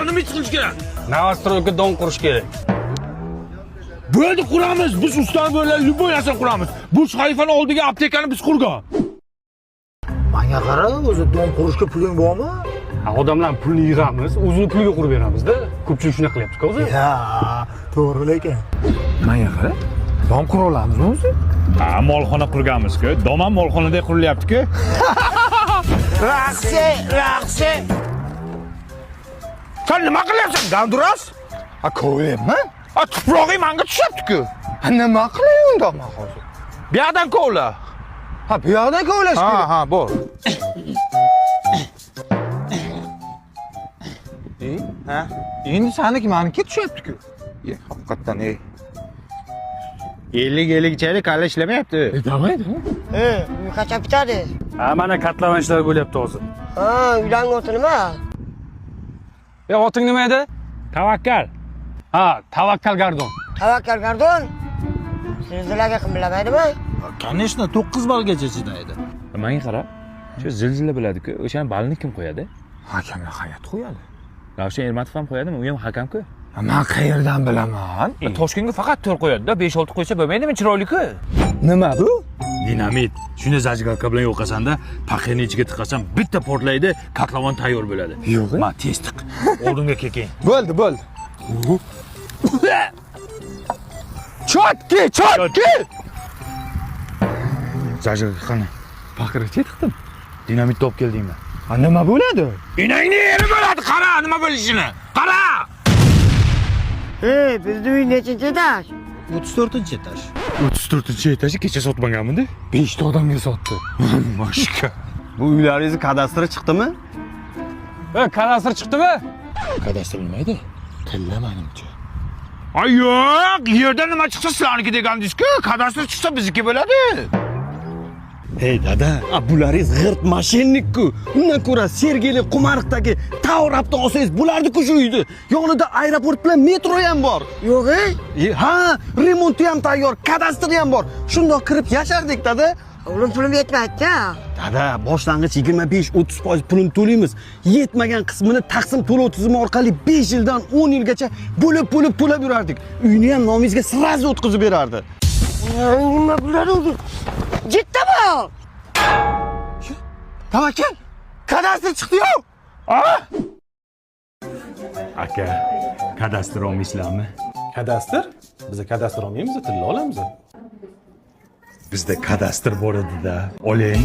Nima ish qilish kerak? Novostroyga don qurish kerak. Bo'ldi, quramiz. Biz ustalar bilan любой narsa quramiz. Bu shayfani oldiga aptekani biz qurgan. Menga qara, o'zi don qurishga puling bormi? Odamlar pulni yig'amiz, o'zini puliga qurib beramizda. Ko'pchilik shuna qilyapti-ku o'zi. Ya, to'g'ri lekin. Menga qara. Don qura olamizmi o'zi? Ha, molxona qurganmiz-ku. Dom ham molxonada qurilyapti-ku. Raqsi. Sen nima qilyapsan, Ganduras? Ha, ko'ryapman. Ha, tuprog'i menga tushyapti-ku. Ha, nima qilay unda men hozir? Bu yoqdan kovla. Ha, bu yoqdan kovlash kerak. Ha, bu. Ha? Endi saniki meniki tushyapti-ku. Haqiqatan, 50 chaylik kalla ishlamayapti. Damaydi. Uy qachon bitadi? Ha, mana katlavan ishlar bo'lyapti hozir. Ha, uylangan oti nima? Oting nima edi? Tavakkal. Ha, Tavakkal Gardon. Tavakkal Gardon. Zilzilaga kim bilmaydimi? Конечно, 9 balgacha chidaydi. Menga qara. Shu zilzila biladi-ku. O'shani balni kim qo'yadi? Hakamlar hayat qo'yadi. Ravshan Ermatov ham qo'yadimi? U ham hakam-ku. Men qayerdan bilaman? Toshkentga faqat 4 qo'yadi-da, 5-6 qo'ysa bo'lmaydimi? Chiroyli-ku. Nima bu? Dinamit. Shuni zajgalka bilan yo'qasanda, paqirni ichiga tiqasan, bitta portlaydi, katlavan tayyor bo'ladi. Yo'q. Ma tez tiq. Oldinga keking. Bo'ldi. Chotki. Zajgalka qani? Paqirga tiqdim. Dinamit top keldingmi? Ha, nima bo'ladi? Inangni yeri bo'ladi, qara, nima bo'lishini. Qara! Bizni uy nechinchi etaj? 34-etaj. 34-etajni kecha sotmaganmidi? 5 ta odamga sotdi. Mashka. Bu uylaringizni kadastri chiqdimi? Kadastr chiqdimi? Kadastr bilmaydi. Tilla menimcha. Ay yo'q, yerda nima chiqsa sizlarniki degandingiz-ku, kadastr chiqsa bizniki bo'ladi. Hey dada, bularingiz g'irt mashinnik-ku. Undan ko'ra Sergeli Qumarqdagi Tavrabni olsangiz bo'lardi-ku shu uyni. Yonida aeroport bilan metro ham bor. Yo'q-e? Ha, remonti ham tayyor, kadastri ham bor. Shundoq kirib yashardik dada. O'g'lim pulim yetmaydi-da. Dada, boshlang'ich 25-30% pulini to'laymiz. Yetmagan qismini taqsim to'lov tizimi orqali 5 yildan 10 yilgacha bo'lib to'lab yurardik. Uyni ham nomingizga sirazi o'tkazib berardi. Nima bo'ladi o'zi? Jetdimi? Tavakkal, kadastr chiqdi-yu. Aka, kadastr olmaysizlarmi? Kadastr? Biz kadastr olmaymiz, tilla olamiz. Bizda kadastr bor edi-da. Oling.